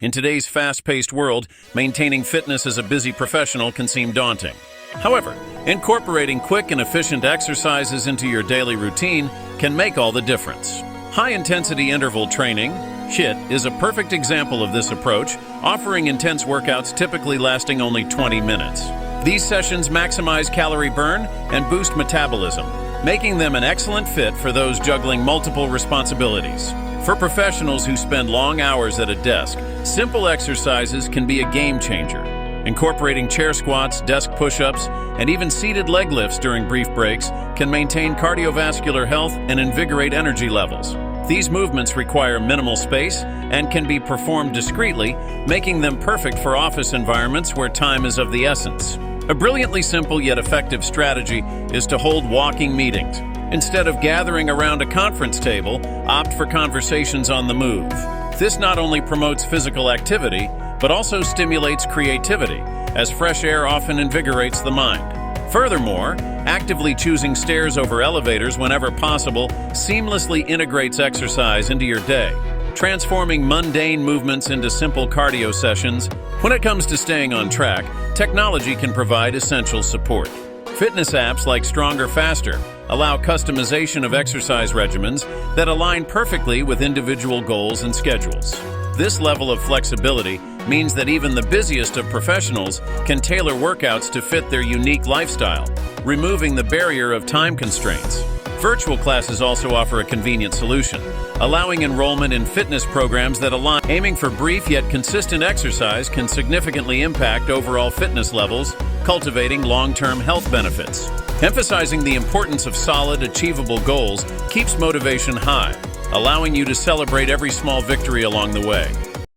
In today's fast-paced world, maintaining fitness as a busy professional can seem daunting. However, incorporating quick and efficient exercises into your daily routine can make all the difference. High-intensity interval training, HIIT, is a perfect example of this approach, offering intense workouts typically lasting only 20 minutes. These sessions maximize calorie burn and boost metabolism, making them an excellent fit for those juggling multiple responsibilities. For professionals who spend long hours at a desk, simple exercises can be a game changer. Incorporating chair squats, desk push-ups, and even seated leg lifts during brief breaks can maintain cardiovascular health and invigorate energy levels. These movements require minimal space and can be performed discreetly, making them perfect for office environments where time is of the essence. A brilliantly simple yet effective strategy is to hold walking meetings. Instead of gathering around a conference table, opt for conversations on the move. This not only promotes physical activity, but also stimulates creativity, as fresh air often invigorates the mind. Furthermore, actively choosing stairs over elevators whenever possible seamlessly integrates exercise into your day, transforming mundane movements into simple cardio sessions. When it comes to staying on track, technology can provide essential support. Fitness apps like Stronger Faster allow customization of exercise regimens that align perfectly with individual goals and schedules. This level of flexibility means that even the busiest of professionals can tailor workouts to fit their unique lifestyle, removing the barrier of time constraints. Virtual classes also offer a convenient solution, allowing enrollment in fitness programs that align. Aiming for brief yet consistent exercise can significantly impact overall fitness levels, cultivating long-term health benefits. Emphasizing the importance of solid, achievable goals keeps motivation high, allowing you to celebrate every small victory along the way.